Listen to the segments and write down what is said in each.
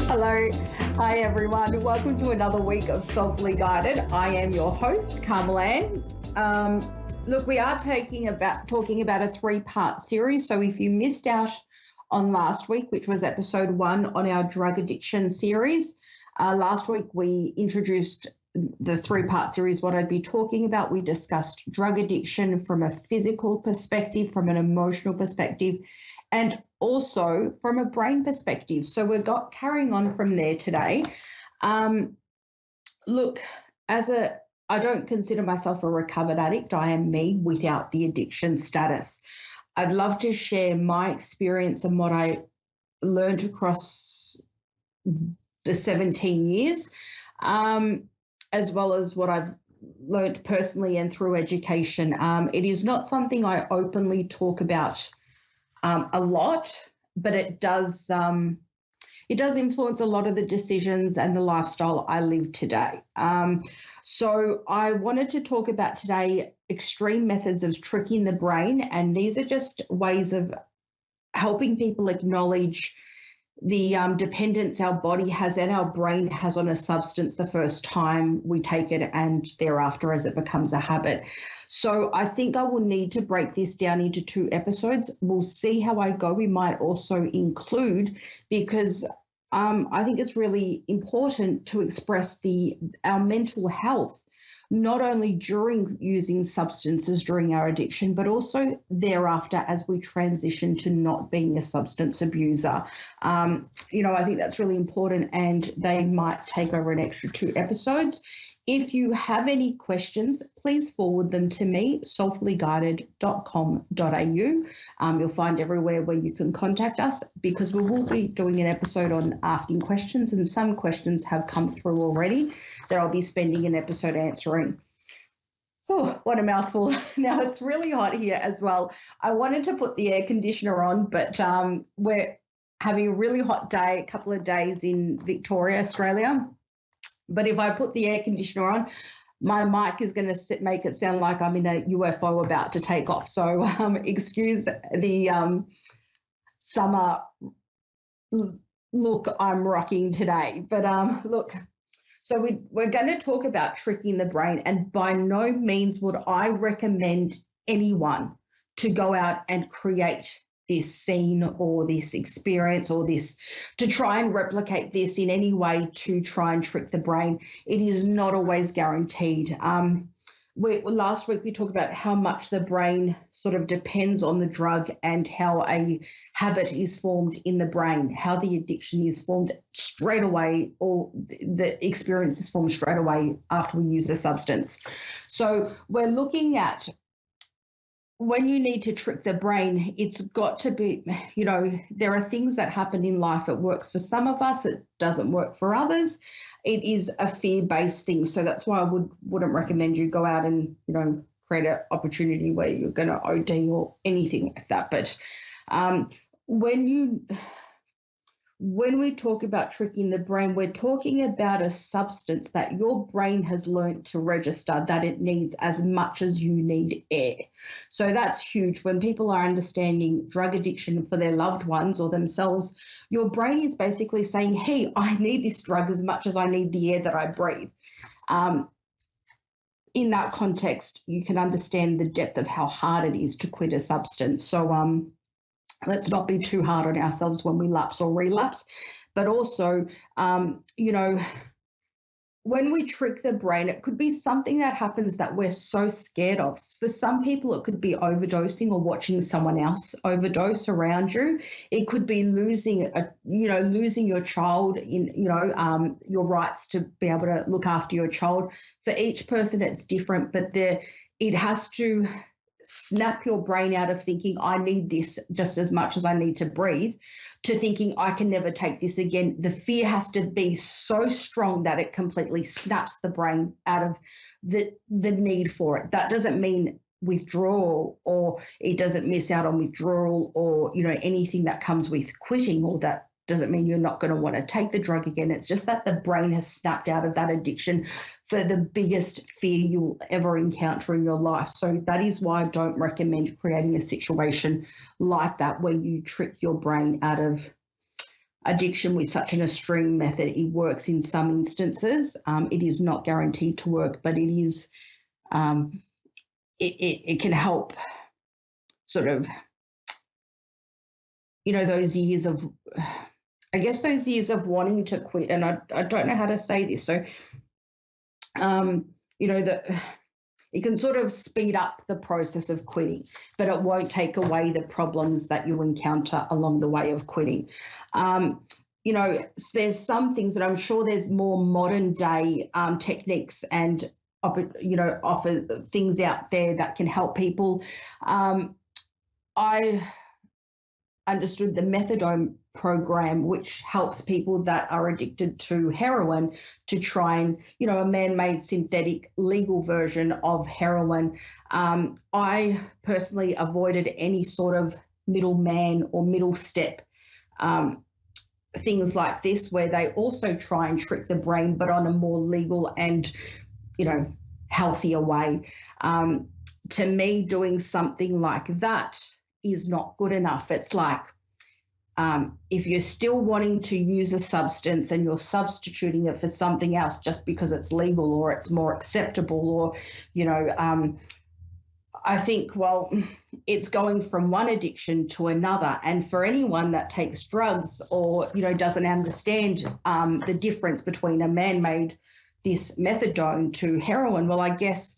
Hello. Hi, everyone. Welcome to another week of Soulfully Guided. I am your host, Carmel-Anne. Look, we are talking about a three-part series. So if you missed out on last week, which was episode 1 on our drug addiction series, last week we introduced the three-part series, what I'd be talking about. We discussed drug addiction from a physical perspective, from an emotional perspective, and also from a brain perspective. So we're carrying on from there today. Look, I don't consider myself a recovered addict. I am me without the addiction status. I'd love to share my experience and what I learned across the 17 years, as well as what I've learned personally and through education. It is not something I openly talk about a lot, but it does influence a lot of the decisions and the lifestyle I live today. So I wanted to talk about today extreme methods of tricking the brain, and these are just ways of helping people acknowledge the dependence our body has and our brain has on a substance the first time we take it and thereafter as it becomes a habit. So I think I will need to break this down into 2 episodes. We'll see how I go. We might also include, because I think it's really important to express our mental health, not only during using substances during our addiction, but also thereafter as we transition to not being a substance abuser. I think that's really important, and they might take over an extra 2 episodes. If you have any questions, please forward them to me, soulfullyguided.com.au. You'll find everywhere where you can contact us, because we will be doing an episode on asking questions, and some questions have come through already that I'll be spending an episode answering. Oh, what a mouthful. Now, it's really hot here as well. I wanted to put the air conditioner on, but we're having a really hot day, a couple of days in Victoria, Australia. But if I put the air conditioner on, my mic is going to make it sound like I'm in a UFO about to take off. So excuse the summer look I'm rocking today. But look, so we're going to talk about tricking the brain, and by no means would I recommend anyone to go out and create this scene or this experience or this, to try and replicate this in any way to try and trick the brain. It is not always guaranteed. Last week we talked about how much the brain sort of depends on the drug and how a habit is formed in the brain, how the addiction is formed straight away, or the experience is formed straight away after we use a substance. So we're looking at, when you need to trick the brain, it's got to be, there are things that happen in life. It works for some of us, it doesn't work for others. It is a fear-based thing. So that's why I wouldn't recommend you go out and, create an opportunity where you're going to OD or anything like that. But when we talk about tricking the brain, we're talking about a substance that your brain has learned to register that it needs as much as you need air. So that's huge. When people are understanding drug addiction for their loved ones or themselves, your brain is basically saying, hey, I need this drug as much as I need the air that I breathe. In that context, you can understand the depth of how hard it is to quit a substance. So let's not be too hard on ourselves when we lapse or relapse. But also, when we trick the brain, it could be something that happens that we're so scared of. For some people, it could be overdosing or watching someone else overdose around you. It could be losing your child in, your rights to be able to look after your child. For each person, it's different, but it has to snap your brain out of thinking, I need this just as much as I need to breathe, to thinking, I can never take this again. The fear has to be so strong that it completely snaps the brain out of the need for it. That doesn't mean withdrawal, or it doesn't miss out on withdrawal, or, anything that comes with quitting, or that doesn't mean you're not going to want to take the drug again. It's just that the brain has snapped out of that addiction for the biggest fear you'll ever encounter in your life. So that is why I don't recommend creating a situation like that where you trick your brain out of addiction with such an extreme method. It works in some instances. It is not guaranteed to work, but it is. It can help sort of, those years of, I guess, those years of wanting to quit. And I don't know how to say this. So, that it can sort of speed up the process of quitting, but it won't take away the problems that you encounter along the way of quitting. There's some things that I'm sure there's more modern day techniques and offer things out there that can help people. I understood the methadone program, which helps people that are addicted to heroin to try and, a man-made synthetic legal version of heroin. I personally avoided any sort of middleman or middle step things like this, where they also try and trick the brain, but on a more legal and, healthier way. To me, doing something like that is not good enough. It's like, if you're still wanting to use a substance and you're substituting it for something else just because it's legal or it's more acceptable, or, I think, well, it's going from one addiction to another. And for anyone that takes drugs or, doesn't understand the difference between a man-made, this methadone to heroin, well, I guess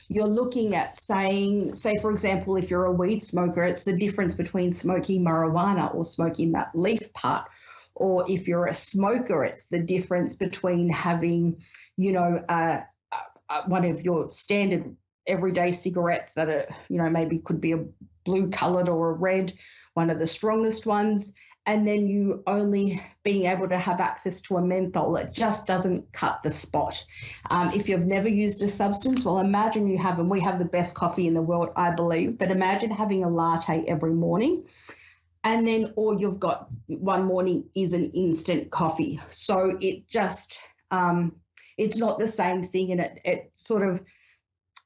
you're looking at say, for example, if you're a weed smoker, it's the difference between smoking marijuana or smoking that leaf part. Or if you're a smoker, it's the difference between having, one of your standard everyday cigarettes that are, maybe could be a blue colored or a red, one of the strongest ones, and then you only being able to have access to a menthol. It just doesn't cut the spot. If you've never used a substance, well, imagine you have, and we have the best coffee in the world, I believe, but imagine having a latte every morning, and then all you've got one morning is an instant coffee. So it just, it's not the same thing, and it sort of,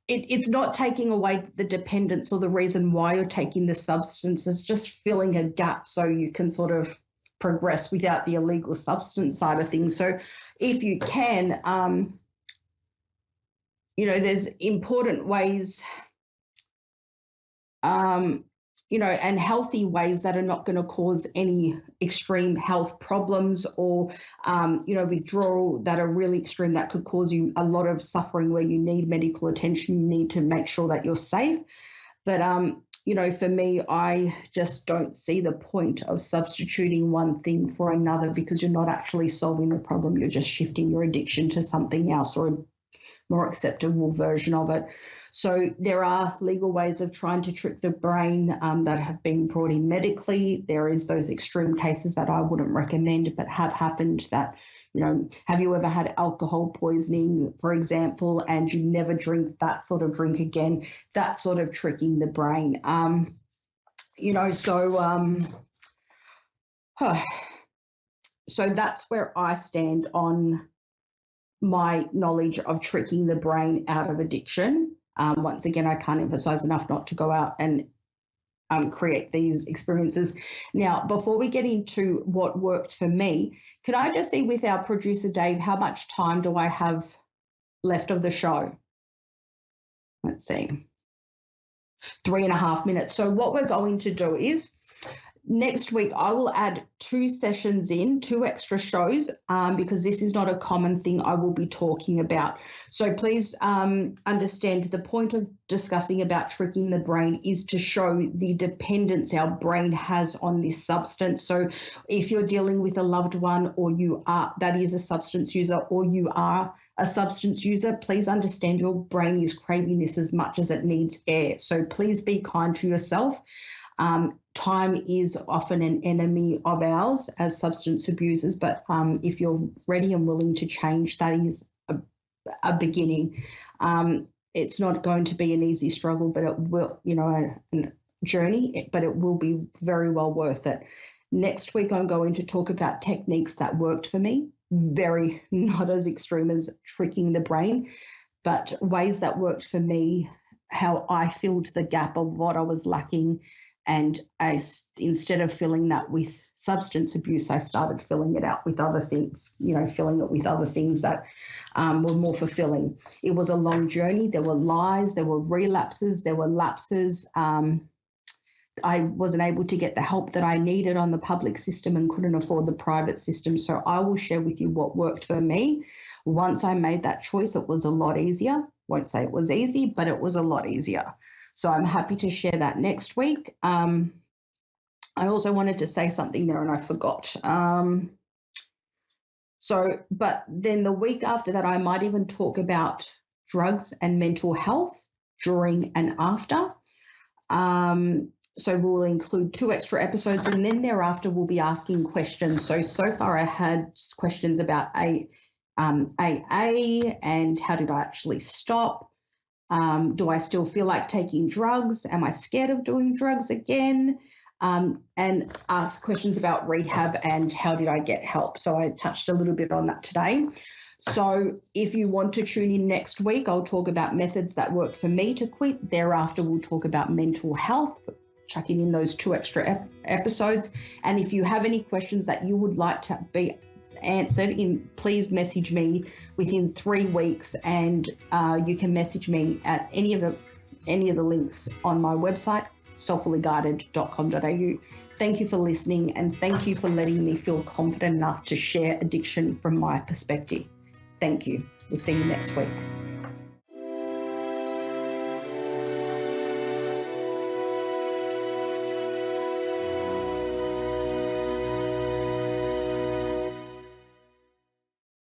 it's not taking away the dependence or the reason why you're taking the substance. It's just filling a gap so you can sort of progress without the illegal substance side of things. So if you can, there's important ways, and healthy ways that are not going to cause any extreme health problems or, withdrawal that are really extreme that could cause you a lot of suffering where you need medical attention. You need to make sure that you're safe. But, for me, I just don't see the point of substituting one thing for another, because you're not actually solving the problem. You're just shifting your addiction to something else or a more acceptable version of it. So there are legal ways of trying to trick the brain that have been brought in medically. There is those extreme cases that I wouldn't recommend, but have happened that, have you ever had alcohol poisoning, for example, and you never drink that sort of drink again? That sort of tricking the brain. So that's where I stand on my knowledge of tricking the brain out of addiction. Once again, I can't emphasize enough not to go out and create these experiences. Now, before we get into what worked for me, can I just see with our producer, Dave, how much time do I have left of the show? Let's see. 3.5 minutes. So what we're going to do is, next week, I will add 2 sessions in, 2 extra shows, because this is not a common thing I will be talking about. So please understand the point of discussing about tricking the brain is to show the dependence our brain has on this substance. So if you're dealing with a loved one, or that is a substance user, or you are a substance user, please understand your brain is craving this as much as it needs air. So please be kind to yourself. Time is often an enemy of ours as substance abusers, but if you're ready and willing to change, that is a beginning. It's not going to be an easy struggle, but it will, a journey, but it will be very well worth it. Next week, I'm going to talk about techniques that worked for me, very not as extreme as tricking the brain, but ways that worked for me, how I filled the gap of what I was lacking, instead of filling that with substance abuse, I started filling it out with other things, filling it with other things that were more fulfilling. It was a long journey. There were lies, there were relapses, there were lapses. I wasn't able to get the help that I needed on the public system and couldn't afford the private system. So I will share with you what worked for me. Once I made that choice, it was a lot easier. Won't say it was easy, but it was a lot easier. So I'm happy to share that next week. I also wanted to say something there and I forgot. But then the week after that, I might even talk about drugs and mental health during and after. So we'll include 2 extra episodes, and then thereafter we'll be asking questions. So far I had questions about AA and how did I actually stop? Do I still feel like taking drugs? Am I scared of doing drugs again? And ask questions about rehab and how did I get help? So I touched a little bit on that today. So if you want to tune in next week, I'll talk about methods that worked for me to quit. Thereafter, we'll talk about mental health, chucking in those 2 extra episodes. And if you have any questions that you would like to be answered, please message me within 3 weeks, and you can message me at any of the links on my website, soulfullyguided.com.au. Thank you for listening, and thank you for letting me feel confident enough to share addiction from my perspective. Thank you. We'll see you next week.